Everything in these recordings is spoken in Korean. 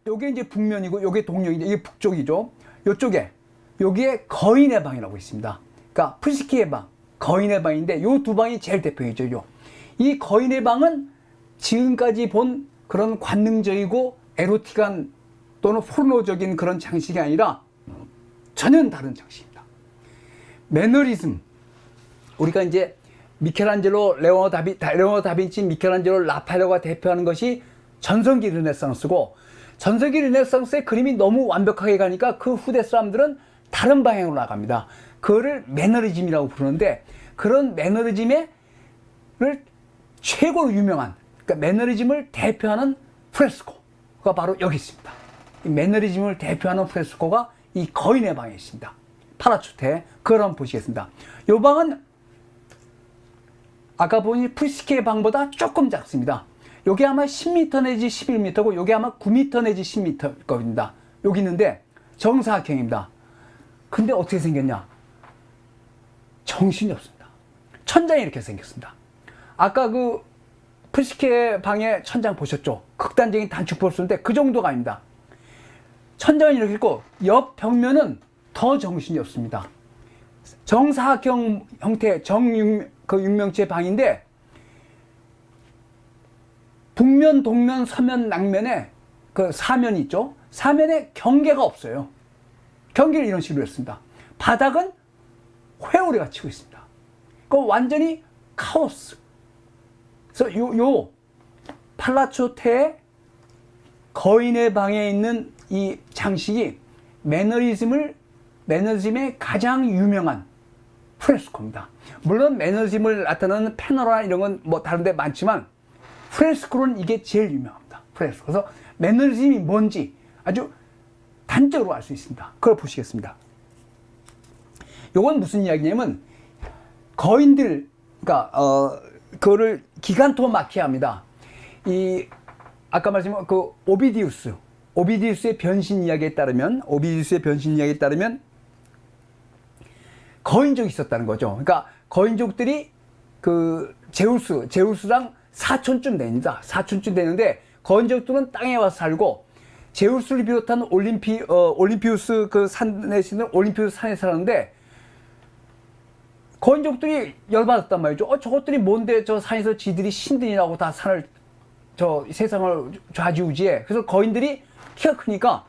요게 이제 북면이고 요게 동쪽인데 이게 북쪽이죠. 요쪽에 여기에 거인의 방이라고 있습니다. 그러니까 푸시키의 방, 거인의 방인데 요 두 방이 제일 대표적이죠. 이 거인의 방은 지금까지 본 그런 관능적이고 에로틱한 또는 포르노적인 그런 장식이 아니라 전혀 다른 장식입니다. 매너리즘, 우리가 이제 미켈란젤로, 레오나르도 다빈치, 미켈란젤로, 라파엘로가 대표하는 것이 전성기 르네상스고, 전성기 르네상스의 그림이 너무 완벽하게 가니까 그 후대 사람들은 다른 방향으로 나갑니다. 그거를 매너리즘이라고 부르는데, 그런 매너리즘을 최고로 유명한, 그러니까 매너리즘을 대표하는 프레스코가 바로 여기 있습니다. 이 매너리즘을 대표하는 프레스코가 이 거인의 방에 있습니다. 파라초테. 그걸 한번 보시겠습니다. 이 방은 아까 보니 푸시키의 방보다 조금 작습니다. 여기 아마 10m 내지 11m고 여기 아마 9m 내지 10m일 겁니다. 여기 있는데 정사각형입니다. 근데 어떻게 생겼냐? 정신이 없습니다. 천장이 이렇게 생겼습니다. 아까 그 푸시키의 방의 천장 보셨죠? 극단적인 단축 볼수인데 그 정도가 아닙니다. 천장은 이렇게 있고 옆 벽면은 더 정신이 없습니다. 정사각형 형태 육명체 방인데 북면, 동면, 서면, 남면에 그 사면이 있죠. 사면에 경계가 없어요. 경계를 이런 식으로 했습니다. 바닥은 회오리가 치고 있습니다. 그 완전히 카오스. 그래서 요 팔라초테의 거인의 방에 있는 이 장식이 매너리즘의 가장 유명한 프레스코입니다. 물론 매너리즘을 나타내는 패너나 이런 건 뭐 다른 데 많지만 프레스코는 이게 제일 유명합니다. 프레스코. 그래서 매너리즘이 뭔지 아주 단적으로 알 수 있습니다. 그걸 보시겠습니다. 요건 무슨 이야기냐면 거인들, 그러니까 그거를 기간토마키아입니다. 이 아까 말씀한 그 오비디우스의 변신 이야기에 따르면 거인족이 있었다는 거죠. 그러니까 거인족들이 그 제우스랑 사촌쯤 됩니다. 사촌쯤 되는데 거인족들은 땅에 와서 살고 제우스를 비롯한 올림피우스 그 산에 있는 올림피우스 산에 사는데 거인족들이 열받았단 말이죠. 저것들이 뭔데 저 산에서 지들이 신들이라고 다 세상을 좌지우지해. 그래서 거인들이 키가 크니까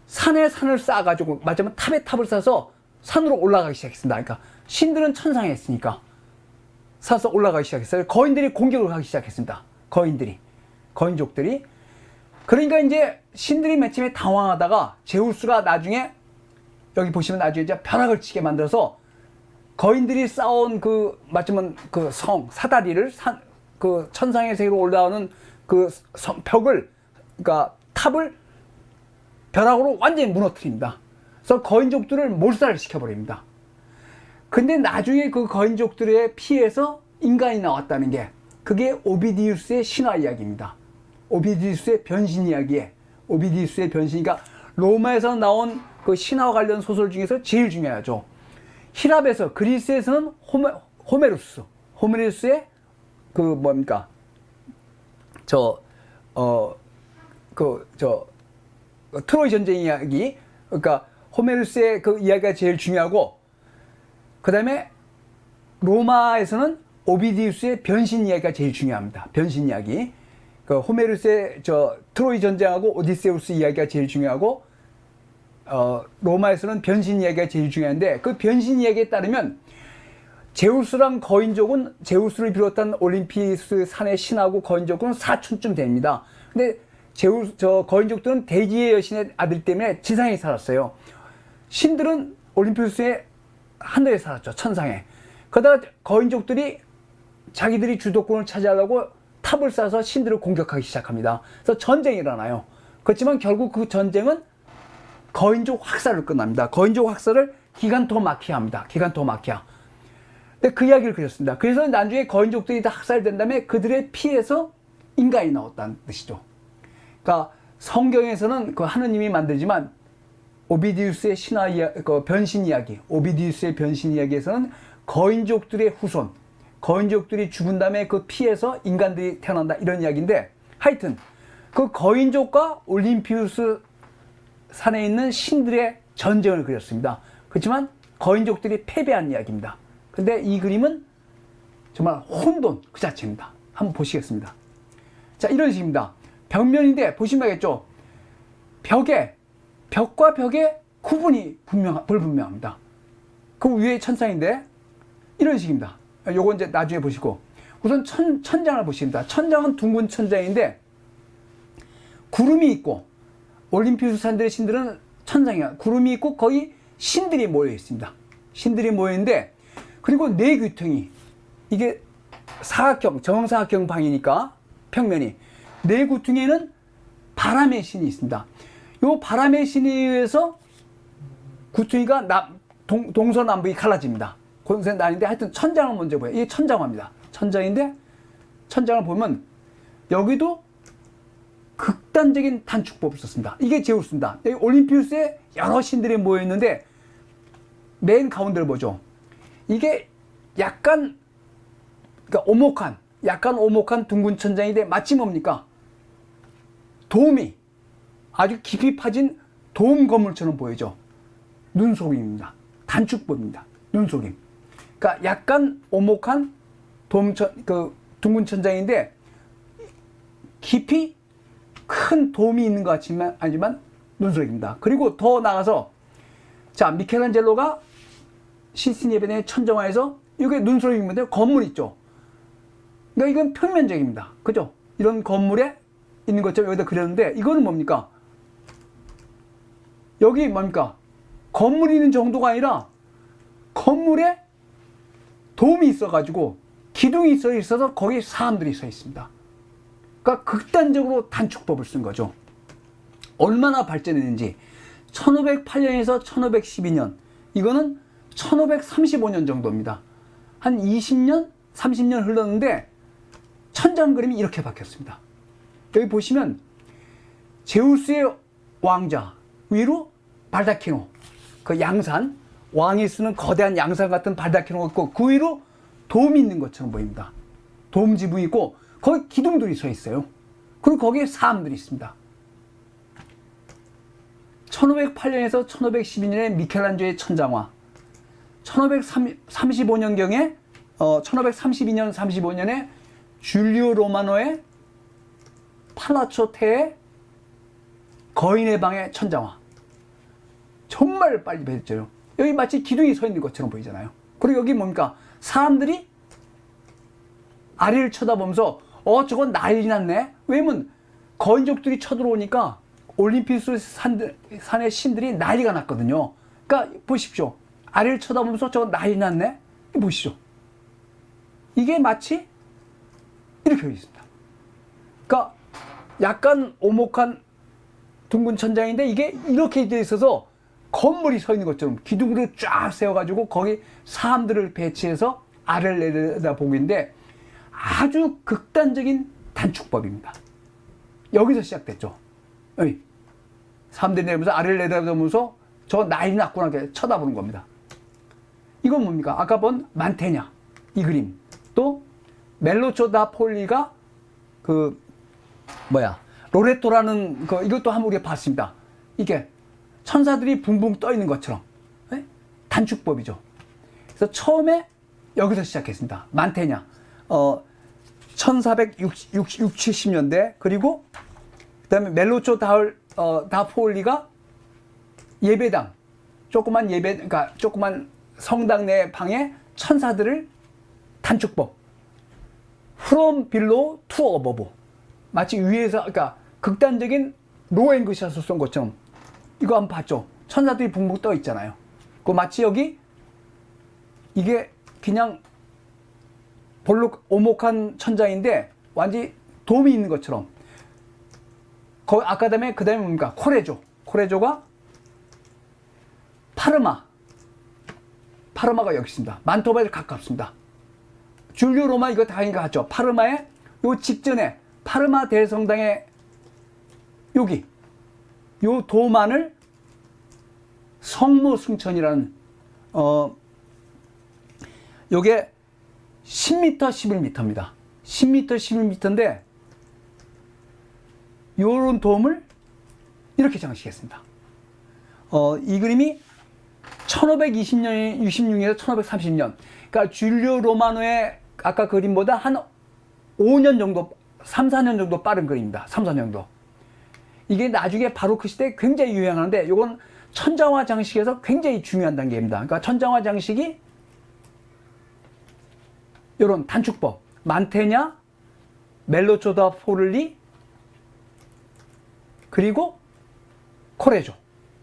산에 산을 쌓아가지고 맞으면 탑에 탑을 쌓아서 산으로 올라가기 시작했습니다. 그러니까 신들은 천상에 있으니까 사서 올라가기 시작했어요. 거인들이 공격을 하기 시작했습니다. 거인족들이. 그러니까 이제 신들이 맨 처음에 당황하다가 제우스가 나중에 여기 보시면 나중에 이제 벼락을 치게 만들어서 거인들이 쌓아온 그 맞으면 그 성 사다리를 그 천상의 세계로 올라오는 그 벽을, 그러니까 탑을 벼락으로 완전히 무너뜨립니다. 그래서 거인족들을 몰살을 시켜버립니다. 근데 나중에 그 거인족들의 피해서 인간이 나왔다는 게 그게 오비디우스의 신화 이야기입니다. 오비디우스의 변신 이야기에 오비디우스의 변신이니까 로마에서 나온 그 신화와 관련 소설 중에서 제일 중요하죠. 히랍에서 그리스에서는 호메루스의 그 뭡니까 트로이 전쟁 이야기, 그러니까 호메루스의 그 이야기가 제일 중요하고 그 다음에 로마에서는 오비디우스의 변신 이야기가 제일 중요합니다. 변신 이야기. 그 호메루스의 트로이 전쟁하고 오디세우스 이야기가 제일 중요하고 로마에서는 변신 이야기가 제일 중요한데 그 변신 이야기에 따르면 제우스랑 거인족은 제우스를 비롯한 올림피스 산의 신하고 거인족은 사촌쯤 됩니다. 근데 거인족들은 대지의 여신의 아들 때문에 지상에 살았어요. 신들은 올림피스의 하늘에 살았죠. 천상에. 그러다가 거인족들이 자기들이 주도권을 차지하려고 탑을 쌓아서 신들을 공격하기 시작합니다. 그래서 전쟁이 일어나요. 그렇지만 결국 그 전쟁은 거인족 학살을 끝납니다. 거인족 학살을 기간토마키아입니다. 기간토마키아. 근데 그 이야기를 그렸습니다. 그래서 나중에 거인족들이 다 학살된 다음에 그들의 피에서 인간이 나왔다는 뜻이죠. 그러니까 성경에서는 그 하느님이 만들지만 오비디우스의 변신 이야기, 오비디우스의 변신 이야기에서는 거인족들의 후손, 거인족들이 죽은 다음에 그 피에서 인간들이 태어난다 이런 이야기인데 하여튼 그 거인족과 올림피우스 산에 있는 신들의 전쟁을 그렸습니다. 그렇지만 거인족들이 패배한 이야기입니다. 근데 이 그림은 정말 혼돈 그 자체입니다. 한번 보시겠습니다. 자, 이런 식입니다. 벽면인데 보시면 알겠죠? 벽과 벽의 구분이 불분명합니다. 그 위에 천상인데 이런 식입니다. 요건 이제 나중에 보시고, 우선 천장을 보십니다. 천장은 둥근 천장인데 구름이 있고, 올림피우스 산들의 신들은 천장이야. 구름이 있고 거기 신들이 모여 있습니다. 신들이 모여 있는데, 그리고 네 귀퉁이, 이게 사각형, 정사각형 방이니까 평면이, 네 귀퉁이에는 바람의 신이 있습니다. 요 바람의 신에 의해서 귀퉁이가 동서남북이 갈라집니다. 그것은 아닌데 하여튼 천장을 먼저 보여요. 이게 천장화입니다. 천장인데 천장을 보면 여기도 극단적인 단축법을 썼습니다. 이게 제우스입니다. 여기 올림피우스에 여러 신들이 모여 있는데 맨 가운데를 보죠. 이게 약간 그러니까 약간 오목한 둥근 천장인데 마치 뭡니까? 돔이 아주 깊이 파진 돔 건물처럼 보이죠. 눈속임입니다. 단축법입니다. 눈속임. 그러니까 약간 오목한 둥근 천장인데 깊이 큰 돔이 있는 것 같지만 아니지만 눈속임입니다. 그리고 더 나가서 자, 미켈란젤로가 시스티니 예배당의 천정화에서 이게 눈속임인데 건물 있죠. 그러니까 이건 평면적입니다. 그죠? 이런 건물에 있는 것처럼 여기다 그렸는데 이거는 뭡니까? 여기 뭡니까? 건물이 있는 정도가 아니라 건물에 돔이 있어가지고 기둥이 있어서 거기에 사람들이 서 있습니다. 그러니까 극단적으로 단축법을 쓴 거죠. 얼마나 발전했는지 1508년에서 1512년, 이거는 1535년 정도입니다. 한 20년, 30년 흘렀는데 천장 그림이 이렇게 바뀌었습니다. 여기 보시면 제우스의 왕자, 위로 발다키노, 그 양산, 왕이 쓰는 거대한 양산 같은 발다키노가 있고 그 위로 돔이 있는 것처럼 보입니다. 돔 지붕이 있고 거기 기둥들이 서 있어요. 그리고 거기에 사람들이 있습니다. 1508년에서 1512년에 미켈란젤로의 천장화, 1535년경에 1532년 35년에 줄리오 로마노의 팔라초 테의 거인의 방의 천장화. 정말 빨리 배웠죠. 여기 마치 기둥이 서 있는 것처럼 보이잖아요. 그리고 여기 뭡니까? 사람들이 아래를 쳐다보면서 저건 난리 났네. 왜냐면 거인족들이 쳐들어오니까 올림피우스 산의 신들이 난리가 났거든요. 그러니까 보십시오. 아래를 쳐다보면서 저건 난리 났네. 보시죠. 이게 마치 이렇게 되어 있습니다. 그러니까 약간 오목한 둥근 천장인데 이게 이렇게 되어 있어서 건물이 서 있는 것처럼 기둥으로 쫙 세워가지고 거기 사람들을 배치해서 아래를 내려다보고 있는데 아주 극단적인 단축법입니다. 여기서 시작됐죠. 사람들이 내려보면서 아래를 내려다보면서 저 난리 났구나 이렇게 쳐다보는 겁니다. 이건 뭡니까? 아까 본 만테냐 이 그림, 또 멜로초 다 폴리가 로레토라는 이것도 한번 우리가 봤습니다. 이게 천사들이 붕붕 떠 있는 것처럼 단축법이죠. 그래서 처음에 여기서 시작했습니다. 만테냐 1460-70년대, 그리고 그다음에 멜로초 다 폴리가 예배당, 그러니까 조그만 성당 내 방에 천사들을 단축법, from below to above, 마치 위에서, 그러니까 극단적인 로앵그샷을 쏜 것처럼 이거 한번 봤죠? 천사들이 붕붕 떠 있잖아요. 그 마치 여기 이게 그냥 볼록 오목한 천장인데 완전히 돔이 있는 것처럼. 아까 그다음에 뭡니까? 코레조가 파르마가 여기 있습니다. 만토바에 가깝습니다. 줄리오 로마 이거 당연히 갔죠. 파르마의 요 직전에 파르마 대성당의 여기 요 도만을 성모 승천이라는 요게 10m 11m입니다. 10m 11m인데 요런 돔을 이렇게 장식했습니다. 이 그림이 1520년, 66년에서 1530년. 그러니까 줄리오 로마노의 아까 그림보다 한 5년 정도, 3, 4년 정도 빠른 그림입니다. 3, 4년 정도. 이게 나중에 바로크 시대에 굉장히 유행하는데, 이건 천장화 장식에서 굉장히 중요한 단계입니다. 그러니까 천장화 장식이 이런 단축법, 만테냐, 멜로초다 포를리, 그리고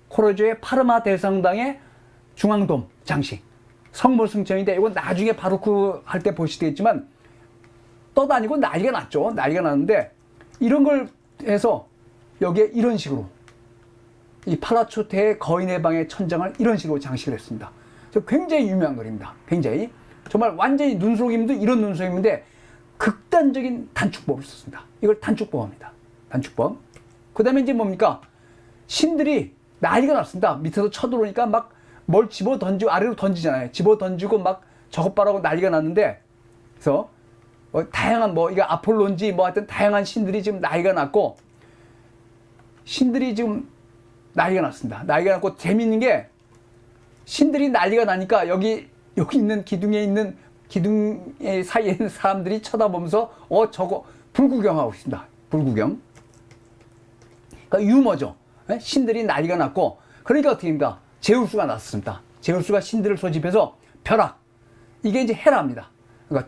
코레조의 파르마 대성당의 중앙돔 장식, 성모승천인데 이건 나중에 바로크 할 때 보시겠지만 떠다니고 난리가 났죠. 난리가 났는데 이런 걸 해서 여기에 이런 식으로 이 팔라초테의 거인의 방의 천장을 이런 식으로 장식을 했습니다. 굉장히 유명한 그림입니다. 굉장히 정말 완전히 눈속임도 이런 눈속임인데 극단적인 단축법을 썼습니다. 이걸 단축법입니다. 단축법. 그 다음에 이제 뭡니까? 신들이 난리가 났습니다. 밑에서 쳐들어오니까 막 뭘 집어 던지고 아래로 던지잖아요. 집어 던지고 막 저것 봐라고 난리가 났는데, 그래서 다양한 이게 아폴론지 하여튼 다양한 신들이 지금 난리가 났고, 신들이 지금 난리가 났습니다. 난리가 났고, 재밌는 게 신들이 난리가 나니까 여기 있는 기둥의 사이에 있는 사람들이 쳐다보면서 저거 불구경하고 있습니다. 불구경. 그러니까 유머죠. 신들이 난리가 났고, 그러니까 어떻게 됩니까? 제우스가 나섰습니다. 제우스가 신들을 소집해서 벼락, 이게 이제 헤라입니다. 그러니까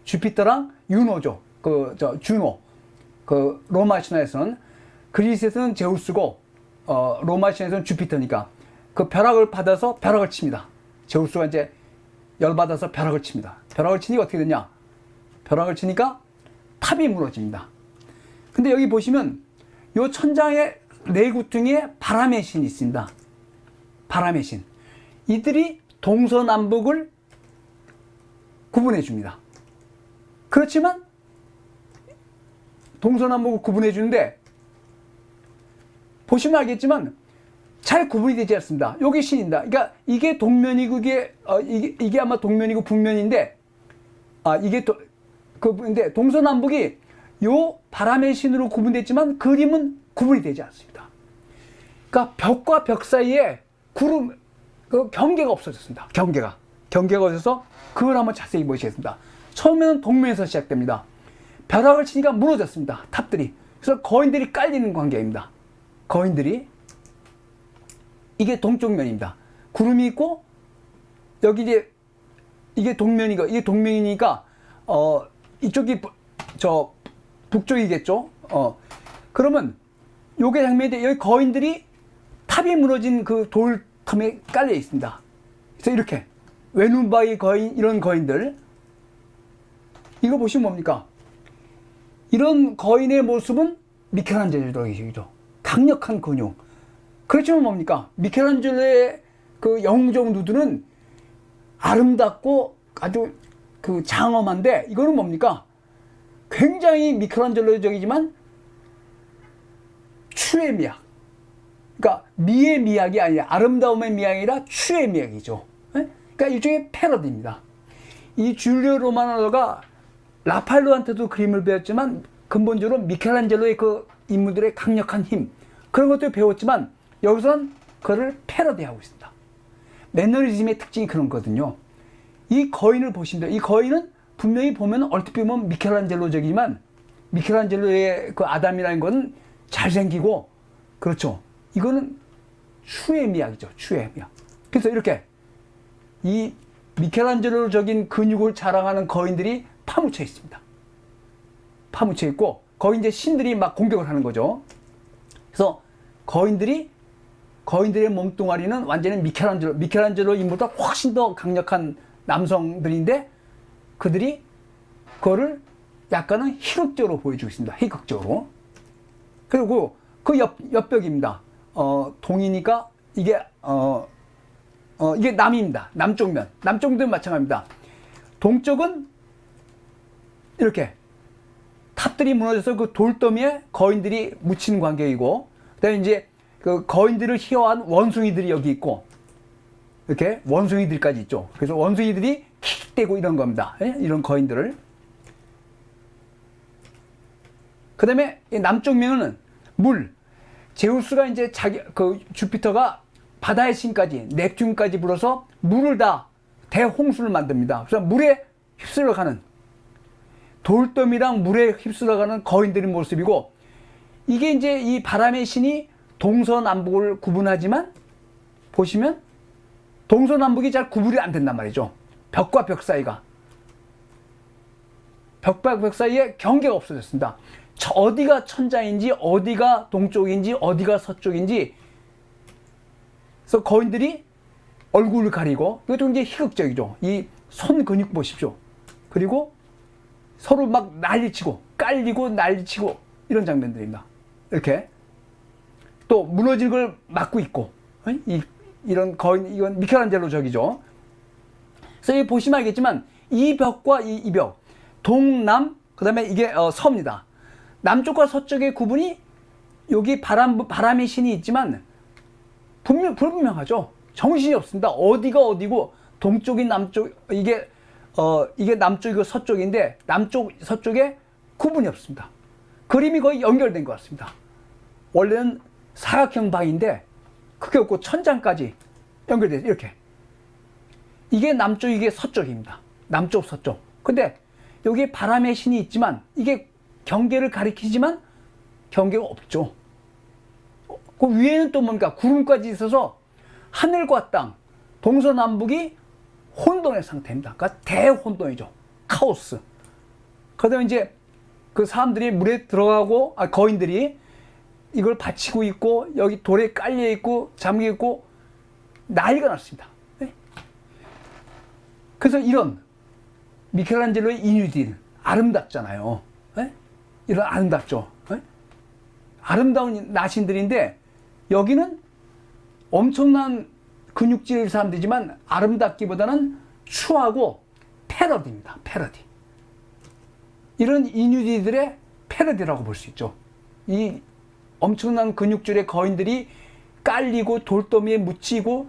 주피터랑 유노죠. 주노. 로마 신화에서는, 그리스에서는 제우스고 로마 신화에서는 주피터니까 그 벼락을 받아서 벼락을 칩니다. 제우스가 이제 열받아서 벼락을 칩니다. 벼락을 치니까 어떻게 되냐? 벼락을 치니까 탑이 무너집니다. 근데 여기 보시면 요 천장의 내구퉁에 바람의 신이 있습니다. 바람의 신. 이들이 동서남북을 구분해 줍니다. 그렇지만 동서남북을 구분해 주는데 보시면 알겠지만 잘 구분이 되지 않습니다. 여기 신입니다. 그러니까 이게 동면이고 이게 아마 동면이고 북면인데 근데 동서남북이 요 바람의 신으로 구분됐지만 그림은 구분이 되지 않습니다. 그러니까 벽과 벽 사이에 경계가 없어졌습니다. 경계가 없어서 그걸 한번 자세히 보시겠습니다. 처음에는 동면에서 시작됩니다. 벼락을 치니까 무너졌습니다. 탑들이. 그래서 거인들이 깔리는 관계입니다. 거인들이. 이게 동쪽 면입니다. 구름이 있고 여기 이제 이게 동면이니까 이쪽이 북쪽이겠죠. 그러면 요게 장면인데 여기 거인들이 탑이 무너진 그 돌틈에 깔려 있습니다. 그래서 이렇게 웨누바의 거인, 이런 거인들, 이거 보시면 뭡니까? 이런 거인의 모습은 미켈란젤로이죠. 강력한 근육. 그렇지만 뭡니까? 미켈란젤로의 그 영웅적 누드는 아름답고 아주 장엄한데, 이거는 뭡니까? 굉장히 미켈란젤로적이지만 추의 미학. 그러니까 미의 미학이 아니라, 아름다움의 미학이 아니라 추의 미학이죠. 그러니까 일종의 패러디입니다. 이 줄리오 로마노가 라팔로한테도 그림을 배웠지만 근본적으로 미켈란젤로의 그 인물들의 강력한 힘, 그런 것도 배웠지만 여기서는 그거를 패러디하고 있습니다. 매너리즘의 특징이 그런 거거든요. 이 거인을 보시면 돼요. 이 거인은 분명히 보면 얼핏 보면 미켈란젤로적이지만 미켈란젤로의 그 아담이라는 것은 잘생기고, 그렇죠. 이거는 추의 미학이죠. 추의 미학. 그래서 이렇게 이 미켈란젤로적인 근육을 자랑하는 거인들이 파묻혀 있습니다. 파묻혀 있고 거기 이제 신들이 막 공격을 하는 거죠. 그래서 거인들의 몸뚱아리는 완전히 미켈란젤로 인물보다 훨씬 더 강력한 남성들인데 그들이 그거를 약간은 희극적으로 보여주고 있습니다. 희극적으로. 그리고 그 옆벽입니다. 동이니까 이게 이게 남입니다. 남쪽 면. 남쪽도 마찬가지입니다. 동쪽은 이렇게 탑들이 무너져서 그 돌더미에 거인들이 묻힌 관계이고, 그다음에 이제 그 거인들을 희화한 원숭이들이 여기 있고, 이렇게 원숭이들까지 있죠. 그래서 원숭이들이 킥대고 이런 겁니다. 예? 이런 거인들을. 그 다음에 남쪽 면은 물. 제우스가 이제 주피터가 바다의 신까지, 넵튠까지 불어서 물을 다 대홍수를 만듭니다. 그래서 물에 휩쓸려가는, 돌더미랑 물에 휩쓸려가는 거인들의 모습이고, 이게 이제 이 바람의 신이 동서남북을 구분하지만, 보시면 동서남북이 잘 구분이 안 된단 말이죠. 벽과 벽 사이가. 벽과 벽 사이에 경계가 없어졌습니다. 어디가 천장인지, 어디가 동쪽인지, 어디가 서쪽인지. 그래서 거인들이 얼굴을 가리고, 이것도 굉장히 희극적이죠. 이 손 근육 보십시오. 그리고 서로 막 난리치고, 깔리고 난리치고, 이런 장면들입니다. 이렇게. 또 무너진 걸 막고 있고, 이런 거인, 이건 미켈란젤로 적이죠. 그래서 여기 보시면 알겠지만, 이 벽과 이 벽, 동남, 그 다음에 이게 서입니다. 남쪽과 서쪽의 구분이 여기 바람의 신이 있지만 불분명하죠. 정신이 없습니다. 어디가 어디고 동쪽이 남쪽, 이게 남쪽이고 서쪽인데 남쪽 서쪽에 구분이 없습니다. 그림이 거의 연결된 것 같습니다. 원래는 사각형 방인데 그게 없고 천장까지 연결돼서 이렇게. 이게 남쪽, 이게 서쪽입니다. 남쪽, 서쪽. 근데 여기 바람의 신이 있지만 이게 경계를 가리키지만 경계가 없죠. 그 위에는 또 뭔가 구름까지 있어서 하늘과 땅, 동서남북이 혼돈의 상태입니다. 그러니까 대혼돈이죠. 카오스. 그다음에 이제 그 사람들이 물에 들어가고, 거인들이 이걸 받치고 있고, 여기 돌에 깔려 있고, 잠겨 있고, 난리가 났습니다. 네? 그래서 이런 미켈란젤로의 이뉴디는 아름답잖아요. 네? 이런 아름답죠. 네? 아름다운 나신들인데 여기는 엄청난 근육질 사람들이지만 아름답기보다는 추하고 패러디입니다. 패러디. 이런 이뉴디들의 패러디라고 볼 수 있죠. 이 엄청난 근육질의 거인들이 깔리고 돌더미에 묻히고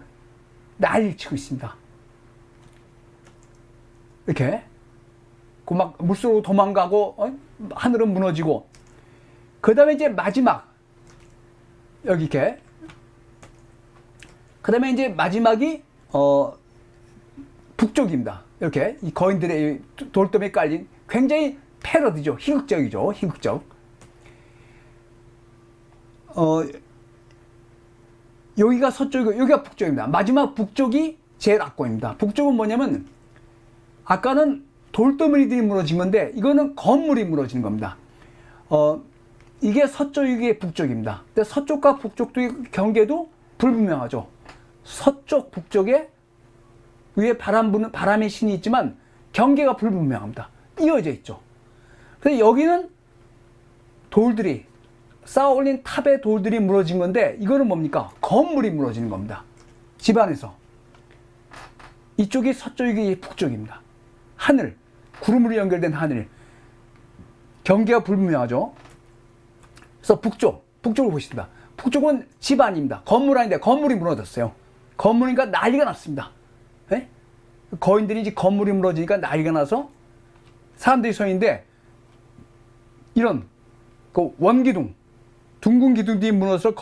난리를 치고 있습니다. 이렇게. 그 막 물속으로 도망가고, 하늘은 무너지고. 그 다음에 이제 마지막. 여기 이렇게. 그 다음에 이제 마지막이, 북쪽입니다. 이렇게. 이 거인들의 돌더미에 깔린 굉장히 패러디죠. 희극적이죠. 희극적. 여기가 서쪽이고, 여기가 북쪽입니다. 마지막 북쪽이 제일 악권입니다. 북쪽은 뭐냐면, 아까는 돌더미들이 무너진 건데, 이거는 건물이 무너지는 겁니다. 이게 서쪽, 이게 북쪽입니다. 근데 서쪽과 북쪽도 경계도 불분명하죠. 서쪽, 북쪽에 위에 바람의 신이 있지만, 경계가 불분명합니다. 이어져 있죠. 근데 여기는 돌들이, 쌓아 올린 탑의 돌들이 무너진 건데, 이거는 뭡니까? 건물이 무너지는 겁니다. 집안에서. 이쪽이 서쪽이 북쪽입니다. 하늘, 구름으로 연결된 하늘. 경계가 불분명하죠. 그래서 북쪽을 보십니다. 북쪽은 집안입니다. 건물 아닌데 건물이 무너졌어요. 건물이니까 난리가 났습니다. 네? 거인들이 이제 건물이 무너지니까 난리가 나서 사람들이 서 있는데, 이런 그 원기둥, 둥근 기둥들이 무너져서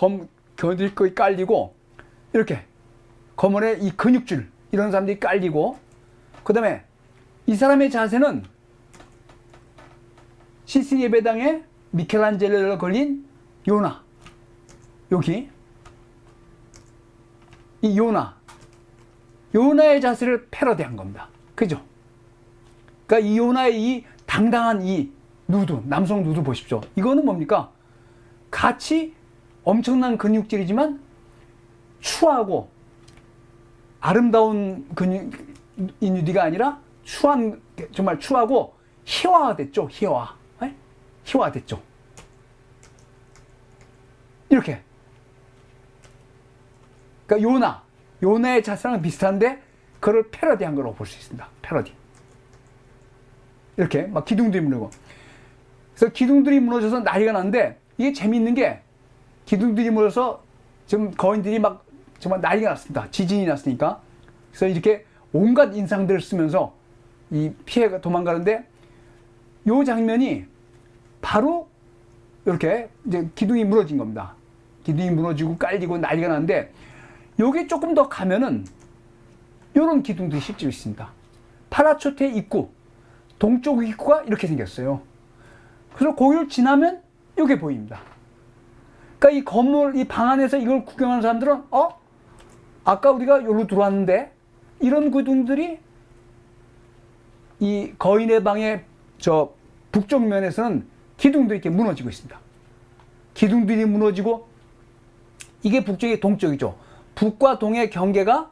거인들이 거의 깔리고, 이렇게 건물에 이 근육줄, 이런 사람들이 깔리고, 그 다음에 이 사람의 자세는 시스틴 예배당에 미켈란젤로가 걸린 요나, 여기 이 요나의 자세를 패러디한 겁니다. 그죠? 그러니까 이 요나의 이 당당한 이 누드, 남성 누드 보십시오. 이거는 뭡니까? 같이 엄청난 근육질이지만 추하고 아름다운 이 누디가 아니라 정말 추하고 희화화됐죠. 희화화됐죠. 이렇게. 그러니까 요나의 자세랑 비슷한데 그걸 패러디한 거라고 볼 수 있습니다. 패러디. 이렇게 막 기둥들이 무너지고. 그래서 기둥들이 무너져서 난리가 났는데, 이게 재미있는 게 기둥들이 무너져서 지금 거인들이 막 정말 난리가 났습니다. 지진이 났으니까. 그래서 이렇게 온갖 인상들을 쓰면서 이 피해가 도망가는데, 요 장면이 바로 이렇게 이제 기둥이 무너진 겁니다. 기둥이 무너지고 깔리고 난리가 나는데 여기 조금 더 가면은 이런 기둥들이 실제로 있습니다. 팔라초테 입구, 동쪽 입구가 이렇게 생겼어요. 그래서 거기를 지나면 이게 보입니다. 그러니까 이 건물, 이 방 안에서 이걸 구경하는 사람들은 아까 우리가 여기로 들어왔는데 이런 기둥들이 이 거인의 방의 저 북쪽 면에서는 기둥들이 이렇게 무너지고 있습니다. 기둥들이 무너지고 이게 북쪽이 동쪽이죠. 북과 동의 경계가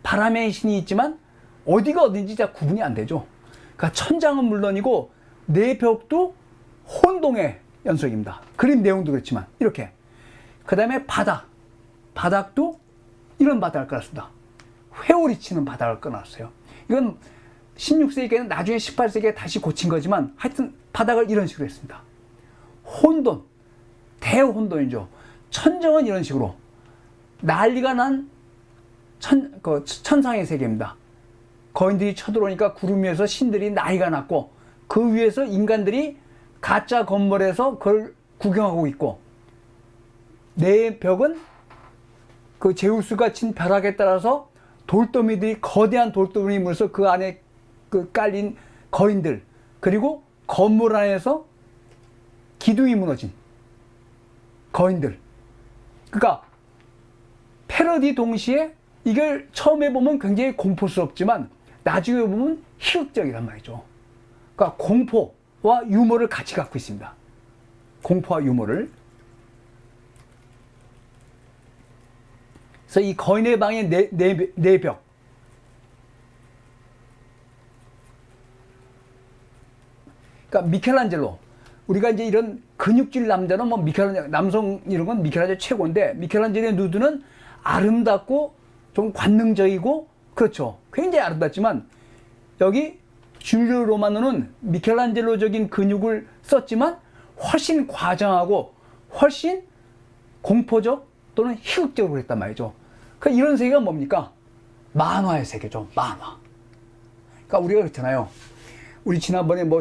바람의 신이 있지만 어디가 어딘지 잘 구분이 안 되죠. 그러니까 천장은 물론이고 내벽도 혼동의 연속입니다. 그림 내용도 그렇지만 이렇게. 그 다음에 바닥도 이런 바닥을 깔았습니다. 회오리 치는 바닥을 끊었어요. 이건 16세기에는 나중에 18세기에 다시 고친 거지만 하여튼 바닥을 이런 식으로 했습니다. 혼돈, 대혼돈이죠. 천정은 이런 식으로 난리가 난 천상의 세계입니다. 거인들이 쳐들어오니까 구름 위에서 신들이 난리가 났고 그 위에서 인간들이 가짜 건물에서 그걸 구경하고 있고 내 벽은 그 제우스가 친 벼락에 따라서 돌더미들이 거대한 돌더미를 물어서 그 안에 그 깔린 거인들 그리고 건물 안에서 기둥이 무너진 거인들. 그러니까 패러디 동시에 이걸 처음에 보면 굉장히 공포스럽지만 나중에 보면 희극적이란 말이죠. 그러니까 공포와 유머를 같이 갖고 있습니다. 공포와 유머를. 그래서 이 거인의 방의 내벽. 그러니까 미켈란젤로. 우리가 이제 이런 근육질 남자는 뭐 남성 이런 건 미켈란젤로 최고인데 미켈란젤로의 누드는 아름답고 좀 관능적이고 그렇죠. 굉장히 아름답지만 여기 줄리오 로마노는 미켈란젤로적인 근육을 썼지만 훨씬 과장하고 훨씬 공포적 또는 희극적으로 했단 말이죠. 그러니까 이런 세계가 뭡니까? 만화의 세계죠. 만화. 그러니까 우리가 그렇잖아요. 우리 지난번에 뭐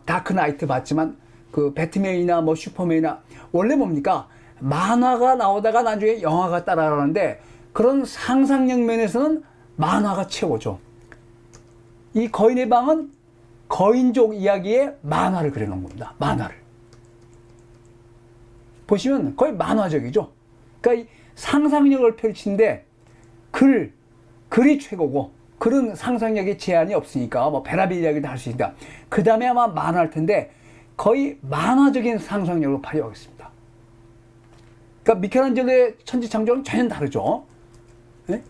다크 나이트 봤지만 그 배트맨이나 뭐 슈퍼맨이나 원래 뭡니까? 만화가 나오다가 나중에 영화가 따라가는데 그런 상상력 면에서는 만화가 최고죠. 이 거인의 방은 거인족 이야기에 만화를 그려놓은 겁니다. 만화를. 보시면 거의 만화적이죠. 그러니까 이 상상력을 펼치는데 글이 최고고 글은 상상력에 제한이 없으니까 뭐 베라빌 이야기도 할 수 있다. 그 다음에 아마 만화일 텐데 거의 만화적인 상상력을 발휘하고 있습니다. 그러니까 미켈란젤로의 천지창조는 전혀 다르죠. 네?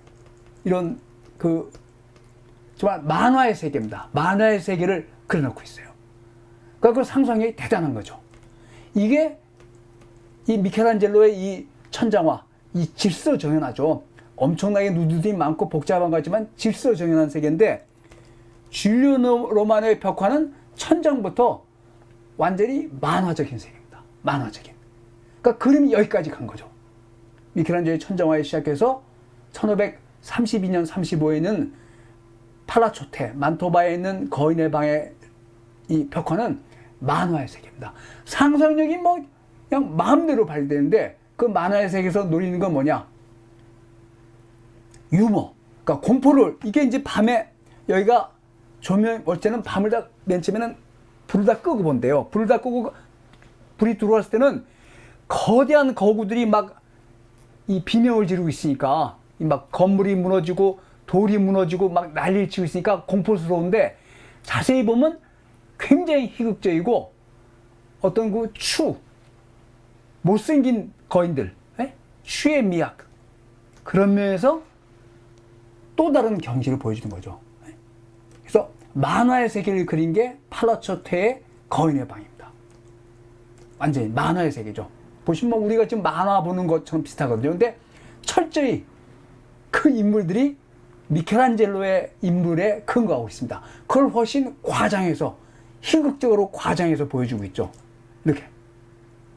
이런 정말 만화의 세계입니다. 만화의 세계를 그려놓고 있어요. 그러니까 그 상상력이 대단한 거죠. 이게 이 미켈란젤로의 이 천장화, 이 질서정연하죠. 엄청나게 누드들이 많고 복잡한 거지만 질서정연한 세계인데 줄리오 로마노의 벽화는 천장부터 완전히 만화적인 세계입니다. 만화적인. 그러니까 그림이 여기까지 간 거죠. 미켈란젤로의 천장화에 시작해서 1532년 35에는 팔라초테, 만토바에 있는 거인의 방의 이 벽화는 만화의 세계입니다. 상상력이 뭐 그냥 마음대로 발휘되는데 그 만화의 세계에서 노리는 건 뭐냐? 유머. 그러니까 공포를 이게 이제 밤에 여기가 조명 올 때는 밤을 다 맨 처음에는 불을 다 끄고 본대요. 불을 다 끄고 불이 들어왔을 때는 거대한 거구들이 막 이 비명을 지르고 있으니까 이 막 건물이 무너지고 돌이 무너지고 막 난리를 치고 있으니까 공포스러운데 자세히 보면 굉장히 희극적이고 어떤 그 못생긴 거인들, 추의 미학 그런 면에서 또 다른 경지를 보여주는 거죠. 그래서 만화의 세계를 그린 게 팔라초테의 거인의 방입니다. 완전히 만화의 세계죠. 보시면 우리가 지금 만화 보는 것처럼 비슷하거든요. 근데 철저히 그 인물들이 미켈란젤로의 인물에 근거하고 있습니다. 그걸 훨씬 과장해서 희극적으로 과장해서 보여주고 있죠. 이렇게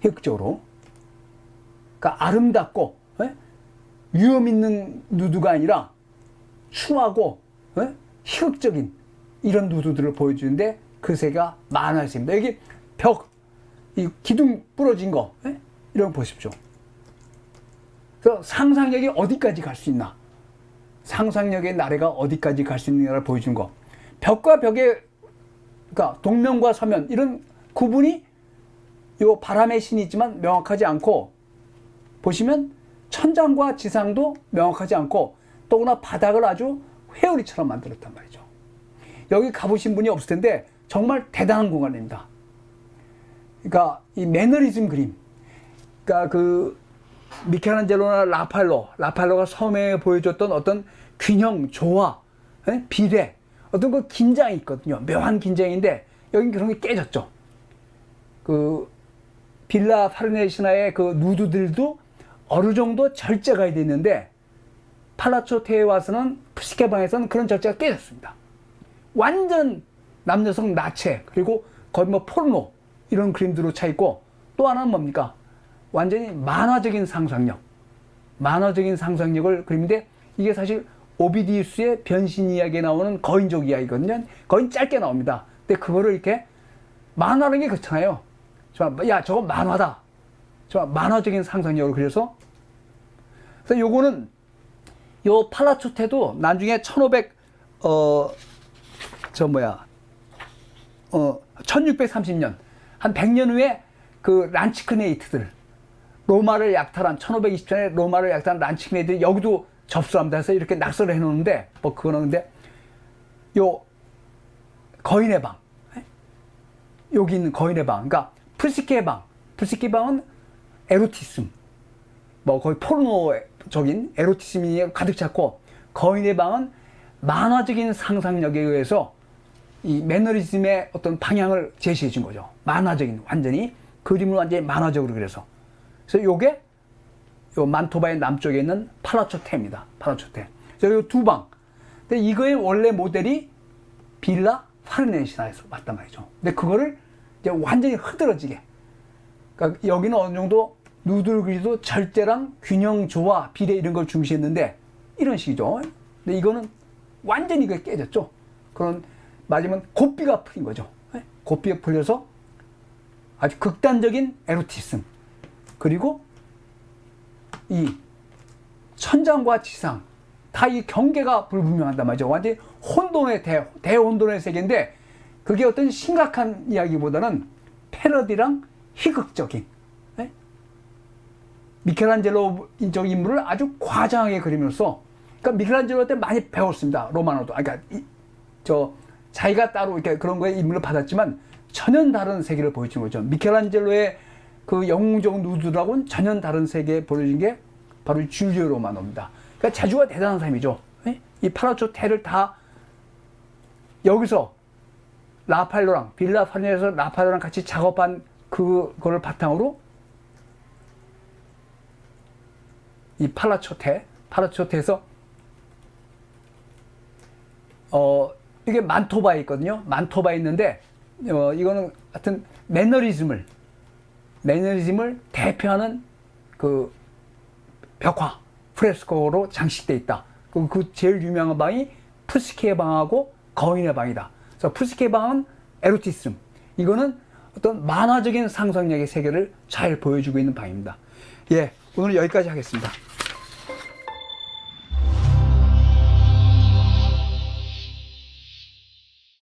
희극적으로. 그러니까 아름답고 위험 있는 누드가 아니라 추하고 희극적인 이런 누드들을 보여주는데 그 세가 만화의 세계입니다. 여기 이 기둥 부러진 거, 예? 이런 거 보십시오. 그래서 상상력이 어디까지 갈 수 있나? 상상력의 나래가 어디까지 갈 수 있느냐를 보여주는 거. 벽과 벽의, 그러니까 동면과 서면, 이런 구분이 요 바람의 신이 있지만 명확하지 않고, 보시면 천장과 지상도 명확하지 않고, 또나 바닥을 아주 회오리처럼 만들었단 말이죠. 여기 가보신 분이 없을 텐데 정말 대단한 공간입니다. 그러니까 이 매너리즘 그림, 그러니까 그 미켈란젤로나 라팔로가 처음에 보여줬던 어떤 균형, 조화, 비례, 어떤 그 긴장이 있거든요. 묘한 긴장인데 여긴 그런 게 깨졌죠. 그 빌라 파르네시나의 그 누드들도 어느 정도 절제가 돼 있는데 팔라초 테에 와서는 푸시케 방에서는 그런 절제가 깨졌습니다. 완전 남녀성 나체, 그리고 거의 뭐 포르노 이런 그림들로 차 있고, 또 하나는 뭡니까? 완전히 만화적인 상상력을 그리는데, 이게 사실 오비디우스의 변신 이야기에 나오는 거인족 이야기거든요. 거인 짧게 나옵니다. 근데 그거를 이렇게 만화라는 게 그렇잖아요. 야, 저거 만화다. 저 만화적인 상상력을 그려서. 그래서 요거는 요 팔라초테도 나중에 1630년, 한 100년 후에 그 란치크네이트들, 로마를 약탈한, 1520년에 로마를 약탈한 란치크네이트들이 여기도 접수합니다. 해서 이렇게 낙서를 해놓는데, 뭐 그거는 근데, 요, 거인의 방, 여기 있는 거인의 방, 그러니까 프스키의 방은 에로티즘, 뭐 거의 포르노적인 에로티즘이 가득 찼고, 거인의 방은 만화적인 상상력에 의해서 이 매너리즘의 어떤 방향을 제시해 준 거죠. 만화적인, 완전히 그림을 완전히 만화적으로 그려서. 그래서 요게 요 만토바의 남쪽에 있는 팔라초테입니다. 팔라초테. 그래서 요 두 방. 근데 이거의 원래 모델이 빌라 파르네시나에서 왔단 말이죠. 근데 그거를 이제 완전히 흐드러지게. 그러니까 여기는 어느 정도 누들 그리도 절제랑 균형, 조화, 비례 이런 걸 중시했는데 이런 식이죠. 근데 이거는 완전히 그게 깨졌죠. 그런 맞으면 고삐가 풀린 거죠. 고삐가 풀려서 아주 극단적인 에로티즘, 그리고 이 천장과 지상 다 이 경계가 불분명한단 말이죠. 완전히 혼돈의 대혼돈의 세계인데, 그게 어떤 심각한 이야기보다는 패러디랑 희극적인, 미켈란젤로적 인물을 아주 과장하게 그리면서, 그러니까 미켈란젤로 때 많이 배웠습니다. 로마노도. 그러니까 자기가 따로 이렇게 그런 거에 인물을 받았지만 전혀 다른 세계를 보여준 거죠. 미켈란젤로의 그 영웅적 누드라고는 전혀 다른 세계에 보여준 게 바로 줄리오 로마노입니다. 그러니까 재주가 대단한 사람이죠. 이 팔라초테를 다 여기서 빌라 파르네에서 라팔로랑 같이 작업한 그거를 바탕으로 이 팔라초테에서 이게 만토바에 있거든요. 만토바에 있는데 이거는 하여튼 매너리즘을 대표하는 그 벽화 프레스코로 장식돼 있다. 그 제일 유명한 방이 푸스키의 방하고 거인의 방이다. 그래서 푸스키의 방은 에로티즘, 이거는 어떤 만화적인 상상력의 세계를 잘 보여주고 있는 방입니다. 예, 오늘 여기까지 하겠습니다.